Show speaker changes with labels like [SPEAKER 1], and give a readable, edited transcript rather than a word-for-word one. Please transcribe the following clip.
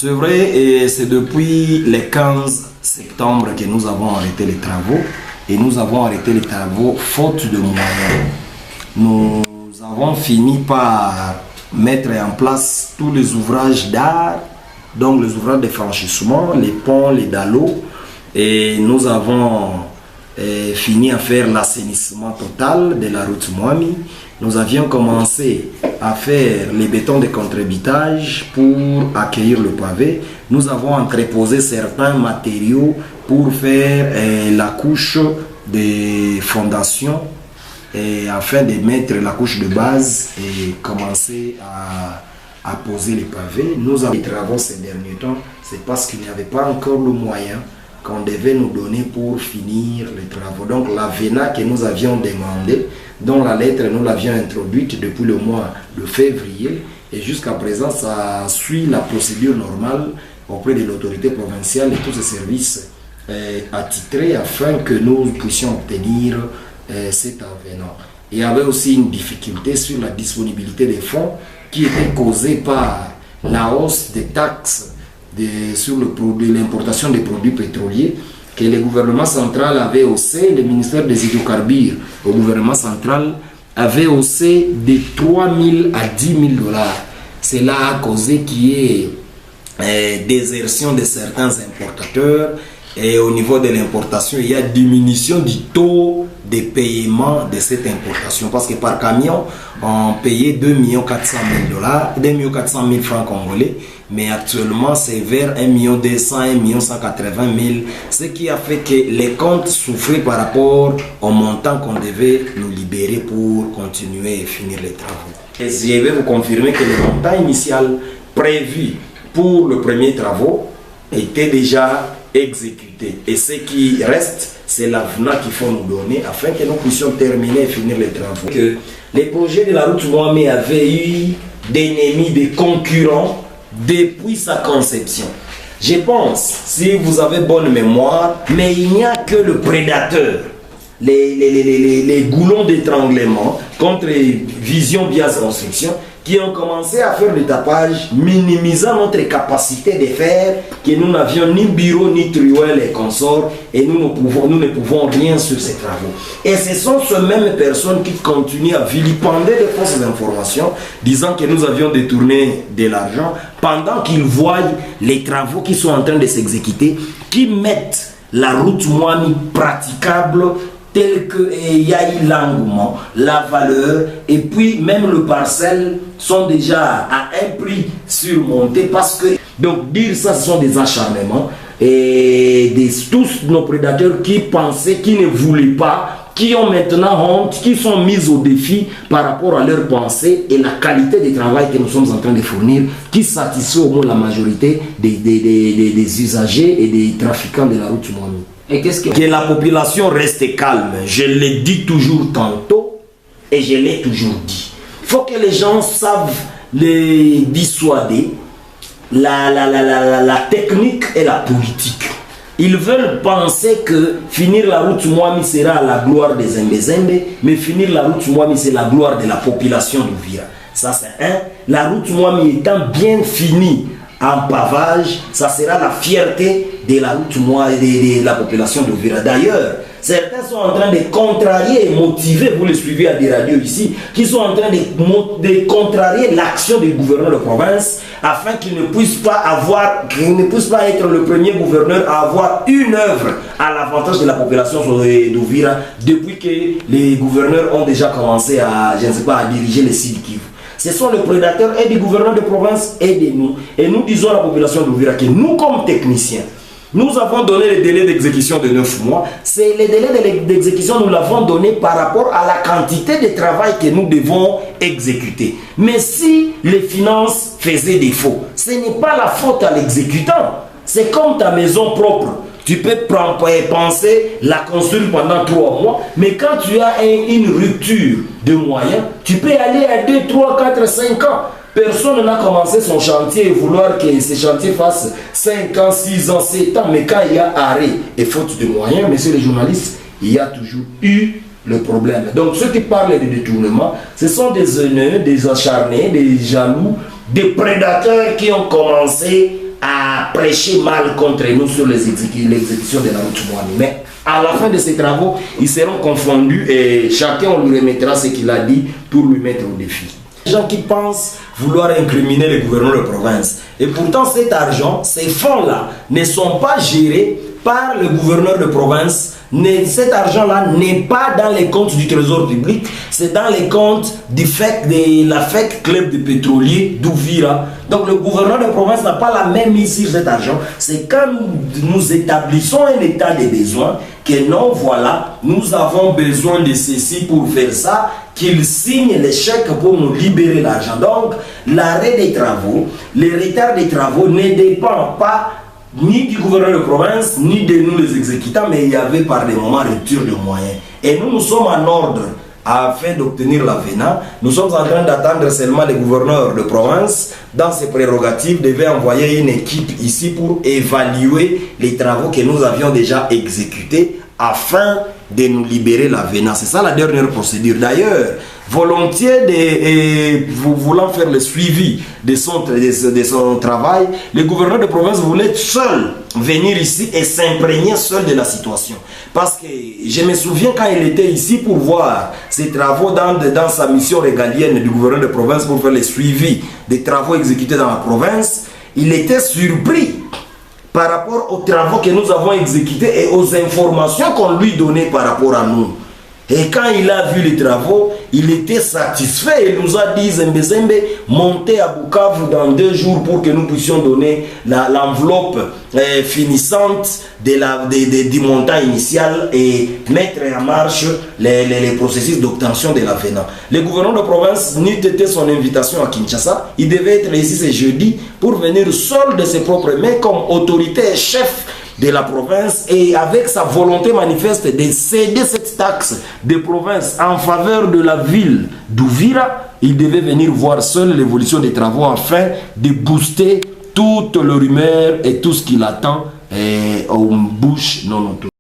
[SPEAKER 1] C'est vrai, et c'est depuis le 15 septembre que nous avons arrêté les travaux. Et nous avons arrêté les travaux faute de moyens. Nous avons fini par mettre en place tous les ouvrages d'art, donc les ouvrages de franchissement, les ponts, les dallots. Et nous avons fini à faire l'assainissement total de la route Mwami. Nous avions commencé à faire les bétons de contre-bitage pour accueillir le pavé. Nous avons entreposé certains matériaux pour faire la couche des fondations afin de mettre la couche de base et commencer à poser les pavés. Nous avons des travaux ces derniers temps, c'est parce qu'il n'y avait pas encore le moyen qu'on devait nous donner pour finir les travaux. Donc la VENA que nous avions demandé, dont la lettre nous l'avions introduite depuis le mois de février, et jusqu'à présent ça suit la procédure normale auprès de l'autorité provinciale et tous ces services attitrés afin que nous puissions obtenir cet avenant. Il y avait aussi une difficulté sur la disponibilité des fonds qui était causée par la hausse des taxes sur l'importation des produits pétroliers que le gouvernement central avait haussé, le ministère des hydrocarbures au gouvernement central avait haussé de 3 000 à 10 000 dollars. Cela a causé qu'il y ait désertion de certains importateurs. Et au niveau de l'importation, il y a diminution du taux de paiement de cette importation. Parce que par camion, on payait 2 400 000 dollars, 2 400 000 francs congolais. Mais actuellement, c'est vers 1 200 000, 1 180 000. Ce qui a fait que les comptes souffraient par rapport au montant qu'on devait nous libérer pour continuer et finir les travaux. Et je vais vous confirmer que le montant initial prévu pour le premier travaux était déjà exécuté. Et ce qui reste, c'est l'avenant qu'il faut nous donner afin que nous puissions terminer et finir les travaux. Que les projets de la route Mwami avaient eu d'ennemis, des concurrents depuis sa conception. Je pense, si vous avez bonne mémoire, mais il n'y a que le prédateur, les goulons d'étranglement contre Vision Bias Construction qui ont commencé à faire le tapage, minimisant notre capacité de faire, que nous n'avions ni bureau, ni truelle et consorts, et nous ne pouvons rien sur ces travaux. Et ce sont ces mêmes personnes qui continuent à vilipender les fausses informations, disant que nous avions détourné de l'argent, pendant qu'ils voient les travaux qui sont en train de s'exécuter, qui mettent la route Mwami praticable, tel qu'il y a eu l'engouement, la valeur, et puis même le parcelle sont déjà à un prix surmonté parce que, donc dire ça, ce sont des acharnements et tous nos prédateurs qui pensaient, qui ne voulaient pas, qui ont maintenant honte, qui sont mis au défi par rapport à leurs pensées et la qualité du travail que nous sommes en train de fournir, qui satisfait au moins la majorité des usagers et des trafiquants de la route Mwami. Et que la population reste calme, je l'ai dit toujours tantôt et je l'ai toujours dit. Il faut que les gens savent les dissuader, la technique et la politique. Ils veulent penser que finir la route Mwami sera la gloire des Zembezembe, mais finir la route Mwami c'est la gloire de la population d'Uvira. Ça c'est un. La route Mwami étant bien finie en pavage, ça sera la fierté de la route de la population d'Uvira. D'ailleurs, certains sont en train de contrarier et motiver, vous le suivez à des radios ici, qui sont en train de contrarier l'action du gouverneur de province afin qu'il ne puisse pas être le premier gouverneur à avoir une œuvre à l'avantage de la population d'Uvira depuis que les gouverneurs ont déjà commencé à, je ne sais pas, à diriger les Sud Kivu. Ce sont les prédateurs et du gouverneur de province et de nous. Et nous disons à la population d'Uvira que nous, comme techniciens, nous avons donné les délais d'exécution de 9 mois. C'est les délais d'exécution, nous l'avons donné par rapport à la quantité de travail que nous devons exécuter. Mais si les finances faisaient défaut, ce n'est pas la faute à l'exécutant. C'est comme ta maison propre. Tu peux penser la construire pendant 3 mois, mais quand tu as une rupture de moyens, tu peux aller à 2, 3, 4, 5 ans. Personne n'a commencé son chantier et vouloir que ce chantier fasse 5 ans, 6 ans, 7 ans. Mais quand il y a arrêt et faute de moyens, messieurs les journalistes, il y a toujours eu le problème. Donc ceux qui parlent de détournement, ce sont des haineux, des acharnés, des jaloux, des prédateurs qui ont commencé a prêché mal contre nous sur l'exécution de la route Mouani. Mais à la fin de ces travaux, ils seront confondus et chacun on lui remettra ce qu'il a dit pour lui mettre au défi. Les gens qui pensent vouloir incriminer les gouverneurs de province. Et pourtant cet argent, ces fonds-là ne sont pas gérés par le gouverneur de province. Cet argent-là n'est pas dans les comptes du trésor public, c'est dans les comptes de la FEC Club de pétroliers d'Ouvira. Donc le gouverneur de province n'a pas la même mise sur cet argent. C'est quand nous établissons un état de besoin que non, voilà, nous avons besoin de ceci pour faire ça, qu'il signe les chèques pour nous libérer l'argent. Donc l'arrêt des travaux, le retard des travaux ne dépend pas ni du gouverneur de province, ni de nous les exécutants, mais il y avait par des moments rupture de moyens. Et nous sommes en ordre afin d'obtenir la VENA. Nous sommes en train d'attendre seulement les gouverneurs de province, dans ses prérogatives, devaient envoyer une équipe ici pour évaluer les travaux que nous avions déjà exécutés afin de nous libérer la VENA. C'est ça la dernière procédure. D'ailleurs, volontiers voulant faire le suivi de son travail, le gouverneur de province voulait seul venir ici et s'imprégner seul de la situation. Parce que je me souviens quand il était ici pour voir ses travaux dans sa mission régalienne du gouverneur de province pour faire le suivi des travaux exécutés dans la province, il était surpris par rapport aux travaux que nous avons exécutés et aux informations qu'on lui donnait par rapport à nous. Et quand il a vu les travaux, il était satisfait. Il nous a dit, Zembe Zembe, montez à Bukavu dans 2 jours pour que nous puissions donner l'enveloppe finissante du montant initial et mettre en marche les processus d'obtention de la VENA. Le gouverneur de province n'eût été son invitation à Kinshasa. Il devait être ici ce jeudi pour venir seul de ses propres mains comme autorité et chef de la province et avec sa volonté manifeste de céder cette taxe de province en faveur de la ville d'Ouvira. Il devait venir voir seul l'évolution des travaux afin de booster toutes les rumeurs et tout ce qu'il attend en bouche non autorisée.